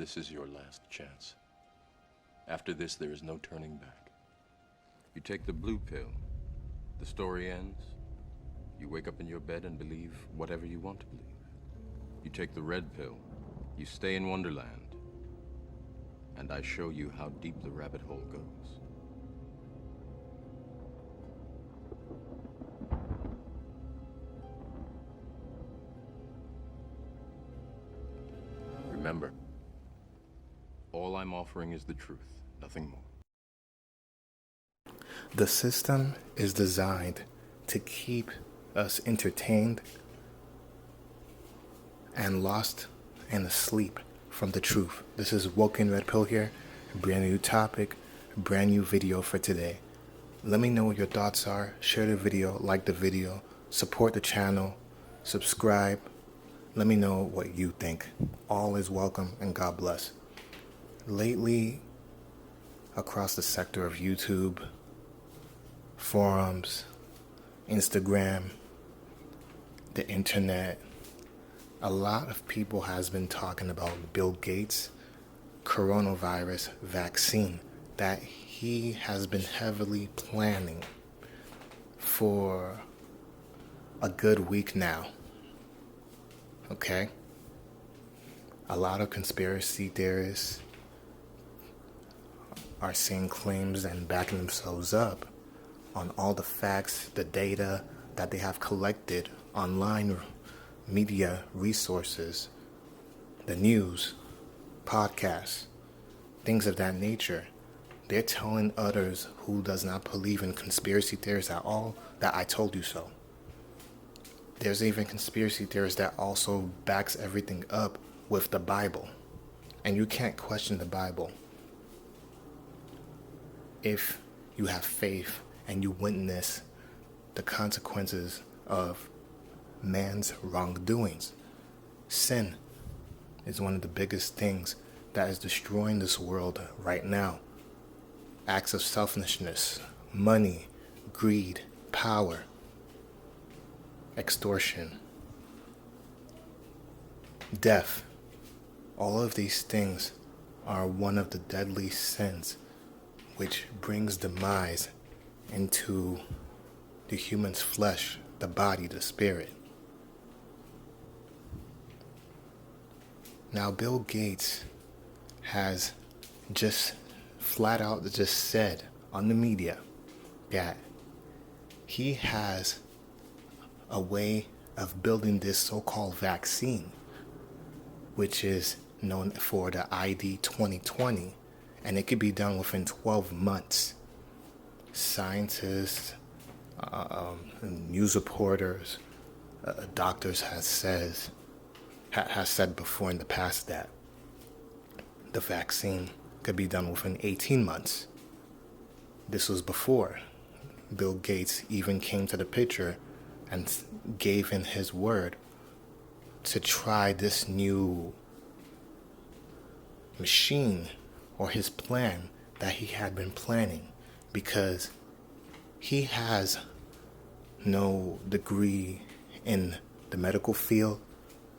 This is your last chance. After this, there is no turning back. You take the blue pill. The story ends. You wake up in your bed and believe whatever you want to believe. You take the red pill. You stay in Wonderland. And I show you how deep the rabbit hole goes. Remember, all I'm offering is the truth, nothing more. The system is designed to keep us entertained and lost and asleep from the truth. This is Woken Red Pill here, a brand new topic, a brand new video for today. Let me know what your thoughts are. Share the video, like the video, support the channel, subscribe. Let me know what you think. All is welcome and God bless. Lately, across the sector of YouTube, forums, Instagram, the internet, a lot of people has been talking about Bill Gates' coronavirus vaccine that he has been heavily planning for a good week now. Okay? A lot of conspiracy theorists are saying claims and backing themselves up on all the facts, the data that they have collected online media resources, the news, podcasts, things of that nature. They're telling others who does not believe in conspiracy theories at all that I told you so. There's even conspiracy theories that also backs everything up with the Bible. And you can't question the Bible if you have faith and you witness the consequences of man's wrongdoings. Sin is one of the biggest things that is destroying this world right now. Acts of selfishness, money, greed, power, extortion, death. All of these things are one of the deadly sins which brings demise into the human's flesh, the body, the spirit. Now, Bill Gates has just flat out just said on the media that he has a way of building this so-called vaccine, which is known for the ID 2020, and it could be done within 12 months. Scientists, news reporters, doctors has said before in the past that the vaccine could be done within 18 months. This was before Bill Gates even came to the picture and gave in his word to try this new machine or his plan that he had been planning, because he has no degree in the medical field.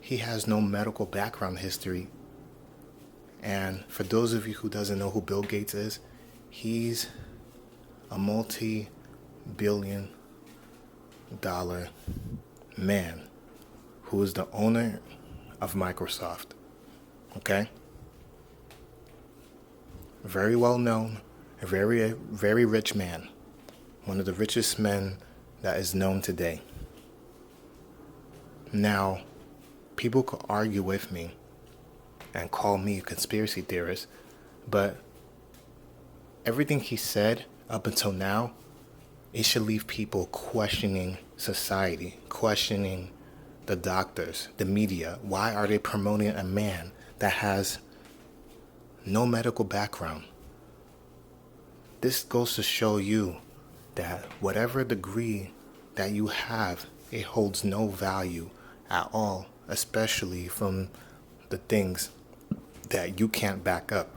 He has no medical background history. And for those of you who doesn't know who Bill Gates is, he's a multi-billion-dollar man who is the owner of Microsoft. Okay? Very well known, a very, very rich man. One of the richest men that is known today. Now, people could argue with me and call me a conspiracy theorist, but everything he said up until now, it should leave people questioning society, questioning the doctors, the media. Why are they promoting a man that has no medical background? This goes to show you that whatever degree that you have, it holds no value at all, especially from the things that you can't back up.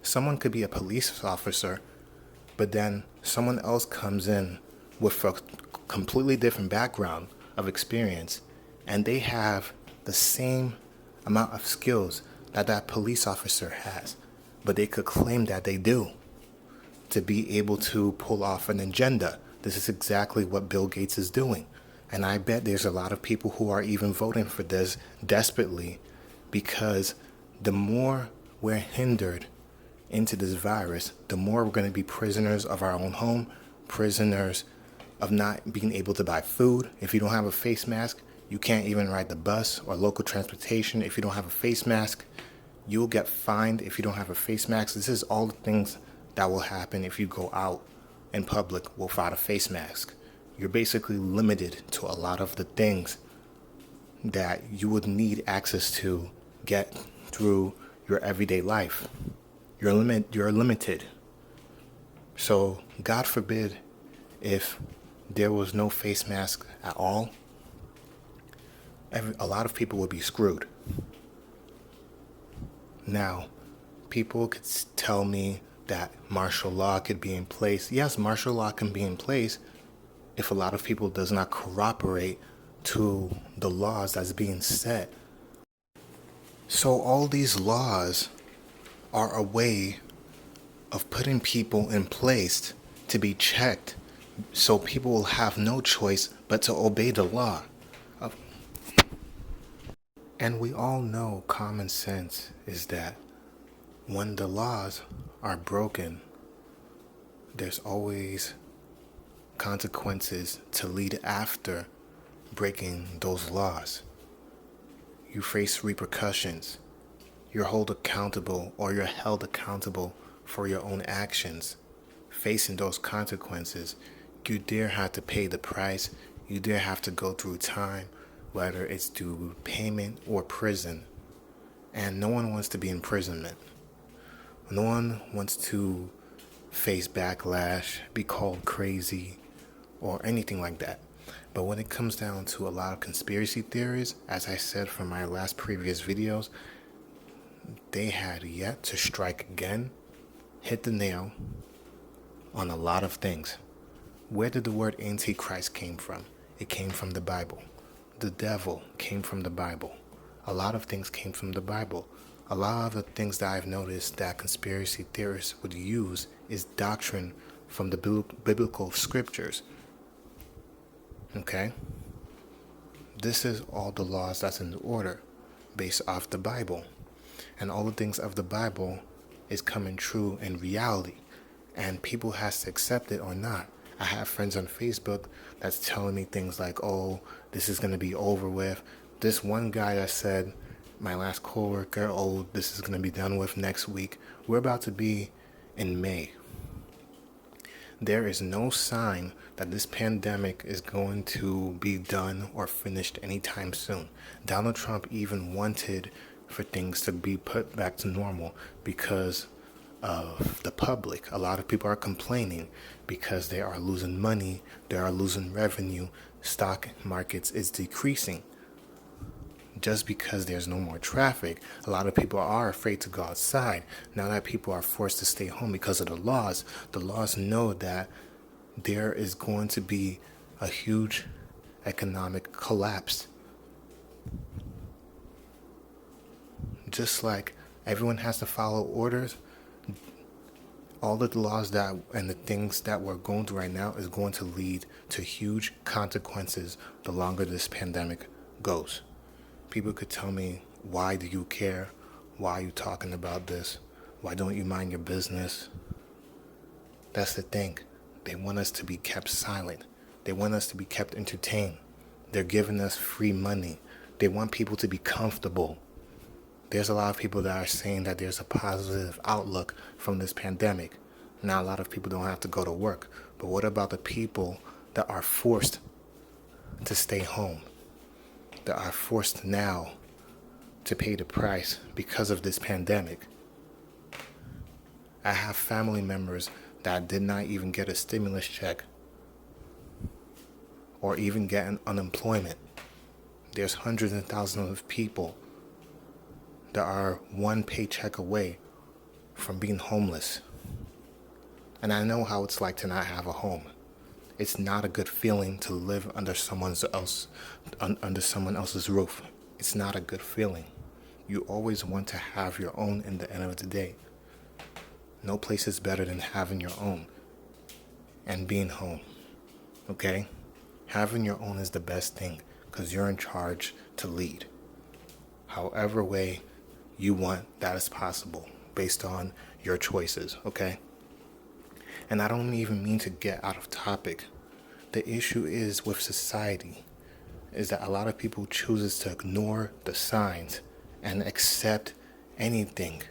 Someone could be a police officer, but then someone else comes in with a completely different background of experience, and they have the same amount of skills, that that police officer has, but they could claim that they do to be able to pull off an agenda. This is exactly what Bill Gates is doing. And I bet there's a lot of people who are even voting for this desperately, because the more we're hindered into this virus, the more we're going to be prisoners of our own home, prisoners of not being able to buy food. If you don't have a face mask, you can't even ride the bus or local transportation. If you don't have a face mask, you'll get fined if you don't have a face mask. This is all the things that will happen if you go out in public without a face mask. You're basically limited to a lot of the things that you would need access to get through your everyday life. You're limited. So God forbid if there was no face mask at all, a lot of people would be screwed. Now, people could tell me that martial law could be in place. Yes, martial law can be in place if a lot of people does not cooperate to the laws that's being set. So all these laws are a way of putting people in place to be checked, so people will have no choice but to obey the law. And we all know common sense is that when the laws are broken, there's always consequences to lead after breaking those laws. You face repercussions. You're held accountable, or you're held accountable for your own actions. Facing those consequences, you dare have to pay the price. You dare have to go through time, whether it's through payment or prison. And no one wants to be in imprisonment. No one wants to face backlash, be called crazy, or anything like that. But when it comes down to a lot of conspiracy theories, as I said from my last previous videos, they had yet to strike again, hit the nail on a lot of things. Where did the word Antichrist came from? It came from the Bible. The devil came from the Bible. A lot of things came from the Bible. A lot of the things that I've noticed that conspiracy theorists would use is doctrine from the biblical scriptures. Okay? This is all the laws that's in order based off the Bible. And all the things of the Bible is coming true in reality. And people has to accept it or not. I have friends on Facebook that's telling me things like, oh, this is going to be over with. This one guy that said, my last coworker, oh, this is going to be done with next week. We're about to be in May. There is no sign that this pandemic is going to be done or finished anytime soon. Donald Trump even wanted for things to be put back to normal because of the public. A lot of people are complaining because they are losing money, they are losing revenue, stock markets is decreasing. Just because there's no more traffic, a lot of people are afraid to go outside. Now that people are forced to stay home because of the laws know that there is going to be a huge economic collapse. Just like everyone has to follow orders, all of the laws that and the things that we're going through right now is going to lead to huge consequences the longer this pandemic goes. People could tell me, why do you care? Why are you talking about this? Why don't you mind your business? That's the thing. They want us to be kept silent. They want us to be kept entertained. They're giving us free money. They want people to be comfortable. There's a lot of people that are saying that there's a positive outlook from this pandemic. Now, a lot of people don't have to go to work. But what about the people that are forced to stay home? That are forced now to pay the price because of this pandemic? I have family members that did not even get a stimulus check or even get an unemployment. There's hundreds and thousands of people that are one paycheck away from being homeless. And I know how it's like to not have a home. It's not a good feeling to live under someone else's roof. It's not a good feeling. You always want to have your own in the end of the day. No place is better than having your own and being home. Okay? Having your own is the best thing because you're in charge to lead. However way you want, that is possible based on your choices, okay? And I don't even mean to get out of topic. The issue is with society is that a lot of people chooses to ignore the signs and accept anything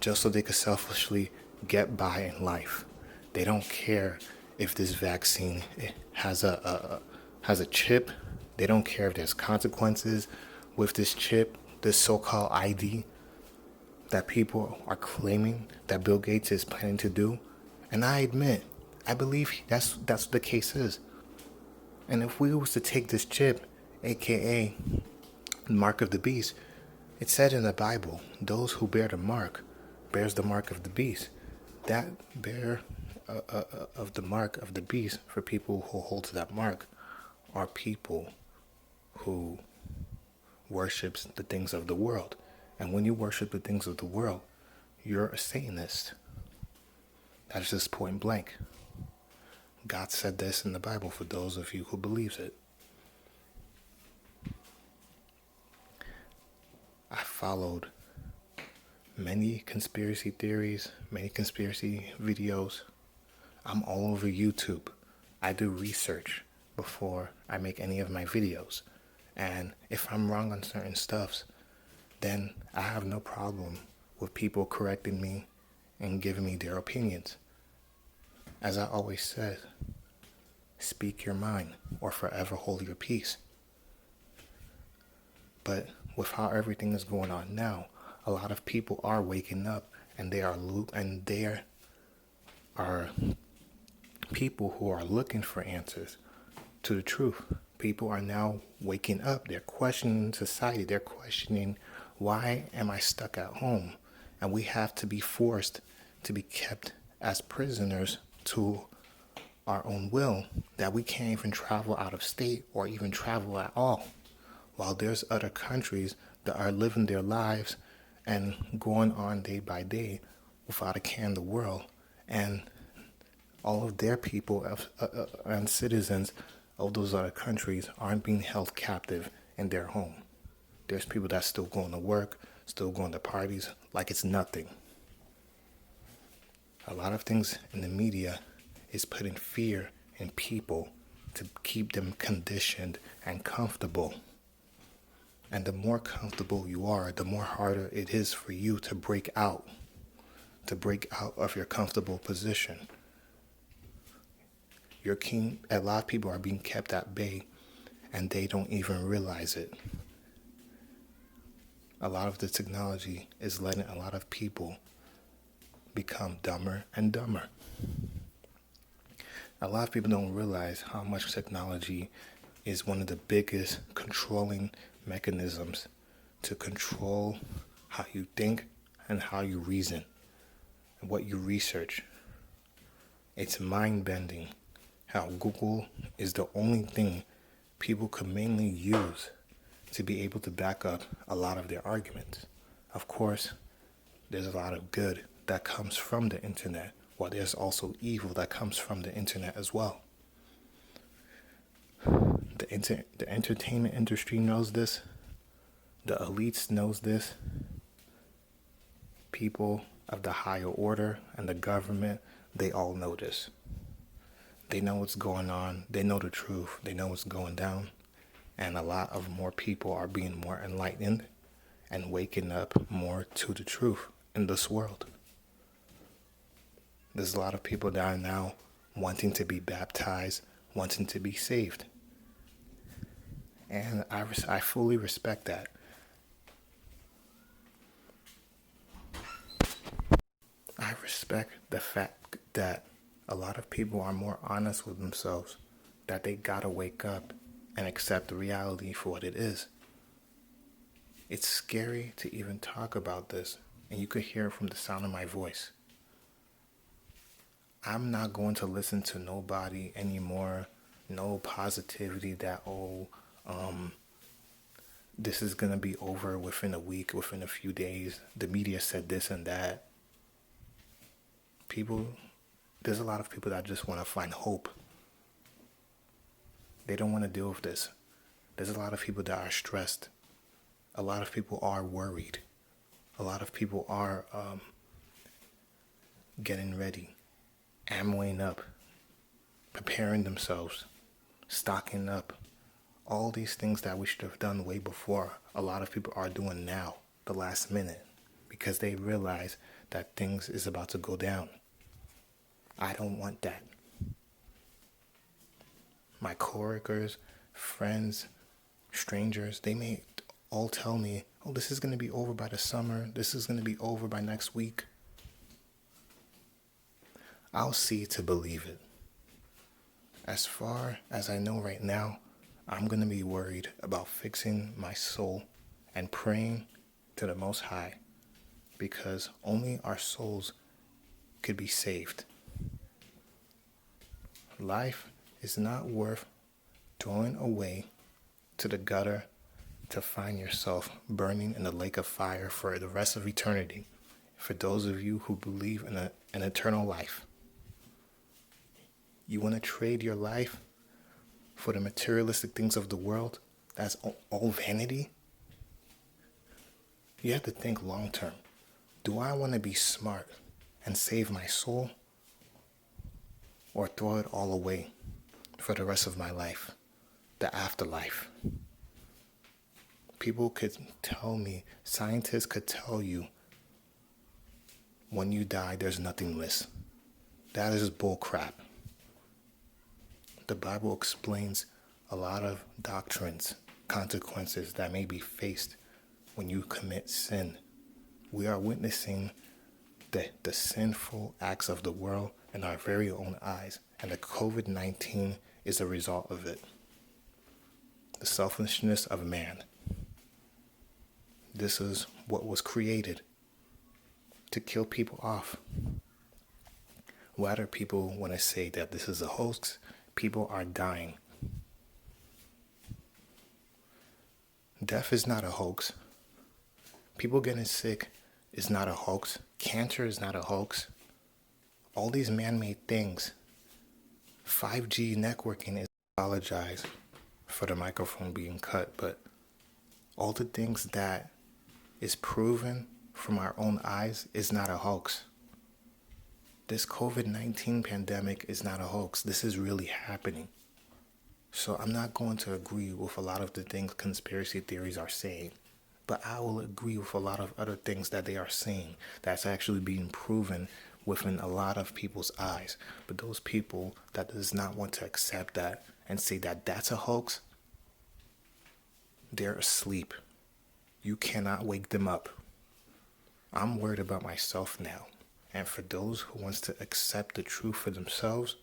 just so they could selfishly get by in life. They don't care if this vaccine has a chip. They don't care if there's consequences with this chip, this so-called ID that people are claiming that Bill Gates is planning to do. And I believe that's what the case is. And if we was to take this chip, aka mark of the beast, it said in the Bible, those who bear the mark bears the mark of the beast. That bear of the mark of the beast for people who hold to that mark are people who worships the things of the world. And when you worship the things of the world, you're a Satanist. That's just point blank. God said this in the Bible for those of you who believes it. I followed many conspiracy theories, many conspiracy videos. I'm all over YouTube. I do research before I make any of my videos. And if I'm wrong on certain stuffs, then I have no problem with people correcting me and giving me their opinions. As I always said, speak your mind or forever hold your peace. But with how everything is going on now, a lot of people are waking up and there are people who are looking for answers to the truth. People are now waking up. They're questioning society. They're questioning, why am I stuck at home? And we have to be forced to be kept as prisoners to our own will, that we can't even travel out of state or even travel at all. While there's other countries that are living their lives and going on day by day without a care in the world, and all of their people and citizens of those other countries aren't being held captive in their home. There's people that's still going to work, still going to parties like it's nothing. A lot of things in the media is putting fear in people to keep them conditioned and comfortable. And the more comfortable you are, the more harder it is for you to break out of your comfortable position. A lot of people are being kept at bay and they don't even realize it. A lot of the technology is letting a lot of people become dumber and dumber. A lot of people don't realize how much technology is one of the biggest controlling mechanisms to control how you think and how you reason and what you research. It's mind-bending how Google is the only thing people could mainly use to be able to back up a lot of their arguments. Of course, there's a lot of good that comes from the internet, while there's also evil that comes from the internet as well. The entertainment industry knows this. The elites knows this. People of the higher order and the government, they all know this. They know what's going on. They know the truth. They know what's going down. And a lot of more people are being more enlightened and waking up more to the truth in this world. There's a lot of people that are now wanting to be baptized, wanting to be saved. And I fully respect that. I respect the fact that a lot of people are more honest with themselves, that they gotta wake up and accept the reality for what it is. It's scary to even talk about this, and you could hear it from the sound of my voice. I'm not going to listen to nobody anymore, no positivity that, this is going to be over within a week, within a few days. The media said this and that. There's a lot of people that just want to find hope. They don't want to deal with this. There's a lot of people that are stressed. A lot of people are worried. A lot of people are getting ready, ammoing up, preparing themselves, stocking up. All these things that we should have done way before, a lot of people are doing now, the last minute, because they realize that things is about to go down. I don't want that. My coworkers, friends, strangers, they may all tell me, oh, this is going to be over by the summer. This is going to be over by next week. I'll see to believe it. As far as I know right now, I'm going to be worried about fixing my soul and praying to the Most High, because only our souls could be saved. Life is not worth throwing away to the gutter to find yourself burning in the lake of fire for the rest of eternity, for those of you who believe in an eternal life. You want to trade your life for the materialistic things of the world? That's all vanity? You have to think long term. Do I want to be smart and save my soul, or throw it all away for the rest of my life, the afterlife? People could tell me, scientists could tell you, when you die, there's nothingness. That is bull crap. The Bible explains a lot of doctrines, consequences that may be faced when you commit sin. We are witnessing the sinful acts of the world in our very own eyes, and the COVID-19 is a result of it. The selfishness of man. This is what was created to kill people off. Why do people want to say that this is a hoax? People are dying. Death is not a hoax. People getting sick is not a hoax. Cancer is not a hoax. All these man-made things. 5G networking is, I apologize for the microphone being cut, but all the things that is proven from our own eyes is not a hoax. This COVID-19 pandemic is not a hoax. This is really happening. So I'm not going to agree with a lot of the things conspiracy theories are saying, but I will agree with a lot of other things that they are saying that's actually being proven within a lot of people's eyes. But those people that does not want to accept that and say that that's a hoax, they're asleep. You cannot wake them up. I'm worried about myself now. And for those who wants to accept the truth for themselves,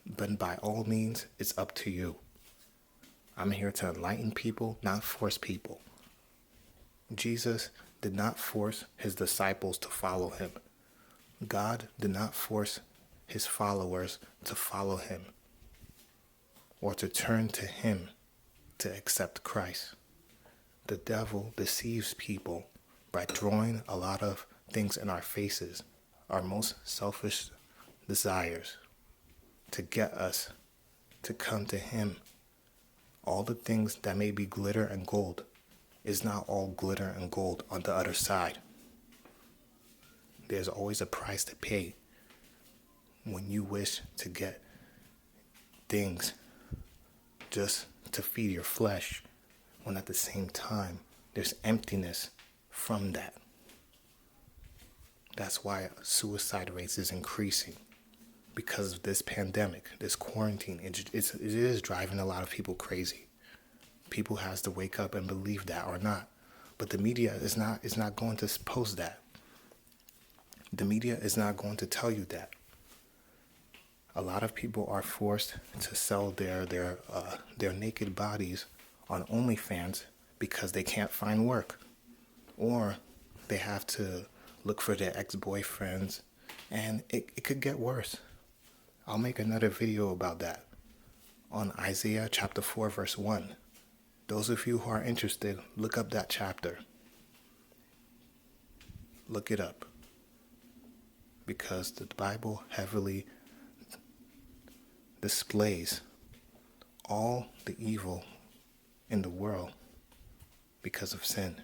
then by all means, it's up to you. I'm here to enlighten people, not force people. Jesus did not force his disciples to follow him. God did not force his followers to follow him or to turn to him to accept Christ. The devil deceives people by throwing a lot of things in our faces, our most selfish desires, to get us to come to him. All the things that may be glitter and gold is not all glitter and gold on the other side. There's always a price to pay when you wish to get things just to feed your flesh, when at the same time there's emptiness from that. That's why suicide rates is increasing, because of this pandemic, this quarantine. It is driving a lot of people crazy. People has to wake up and believe that or not. But the media is not going to post that. The media is not going to tell you that. A lot of people are forced to sell their naked bodies on OnlyFans because they can't find work, or they have to look for their ex-boyfriends, and it could get worse. I'll make another video about that on Isaiah chapter 4 verse 1. Those of you who are interested, look up that chapter. Look it up. Because the Bible heavily displays all the evil in the world because of sin.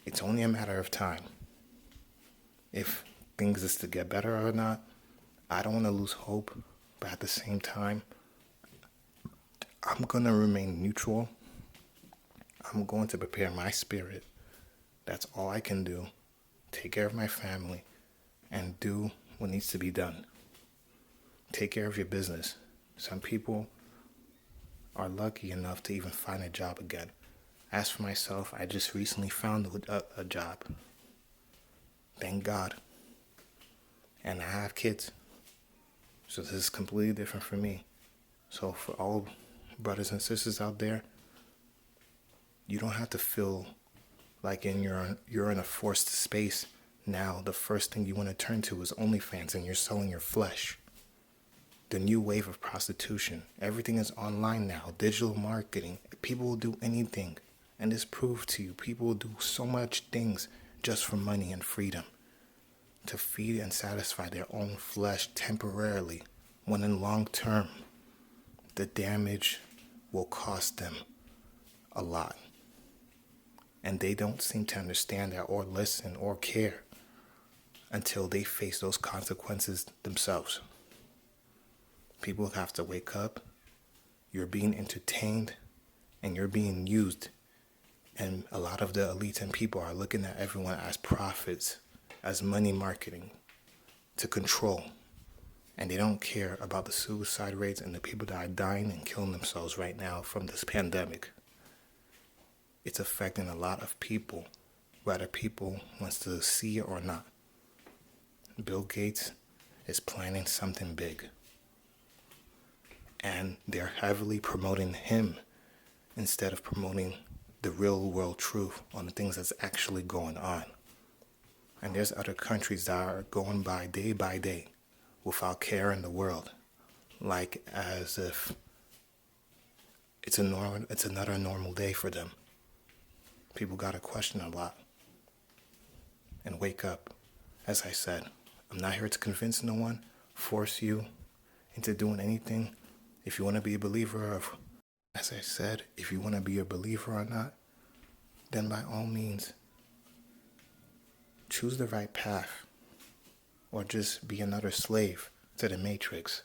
It's only a matter of time. If things is to get better or not, I don't want to lose hope, but at the same time, I'm going to remain neutral. I'm going to prepare my spirit. That's all I can do. Take care of my family and do what needs to be done. Take care of your business. Some people are lucky enough to even find a job again. As for myself, I just recently found a job. Thank God. And I have kids. So this is completely different for me. So for all brothers and sisters out there, you don't have to feel like you're in a forced space. Now the first thing you want to turn to is OnlyFans and you're selling your flesh. The new wave of prostitution. Everything is online now. Digital marketing. People will do anything. And this proves to you, people will do so much things just for money and freedom. To feed and satisfy their own flesh temporarily. When in long term, the damage will cost them a lot. And they don't seem to understand that or listen or care until they face those consequences themselves. People have to wake up. You're being entertained and you're being used. And a lot of the elites and people are looking at everyone as prophets, as money marketing, to control. And they don't care about the suicide rates and the people that are dying and killing themselves right now from this pandemic. It's affecting a lot of people, whether people wants to see it or not. Bill Gates is planning something big. And they're heavily promoting him instead of promoting the real world truth on the things that's actually going on. And there's other countries that are going by day without care in the world, like as if it's another normal day for them. People gotta question a lot and wake up. As I said, I'm not here to convince no one, force you into doing anything. If you want to be a believer as I said, if you want to be a believer or not, then by all means, choose the right path, or just be another slave to the Matrix.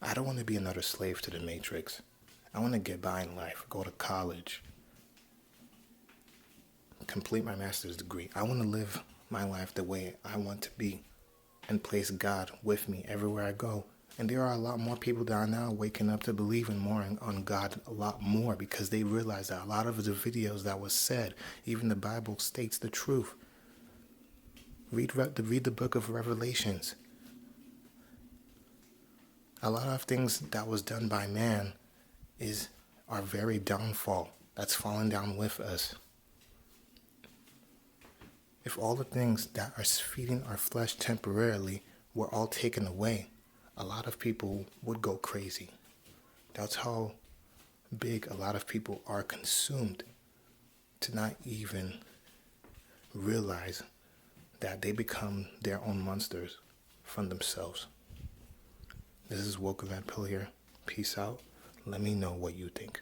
I don't want to be another slave to the Matrix. I want to get by in life, go to college, complete my master's degree. I want to live my life the way I want to be and place God with me everywhere I go. And there are a lot more people that are now waking up to believing more on God a lot more because they realize that a lot of the videos that was said, even the Bible states the truth. Read the book of Revelations. A lot of things that was done by man is our very downfall that's fallen down with us. If all the things that are feeding our flesh temporarily were all taken away, a lot of people would go crazy. That's how big a lot of people are consumed to not even realize that they become their own monsters from themselves. This is Woke Event Pill here. Peace out. Let me know what you think.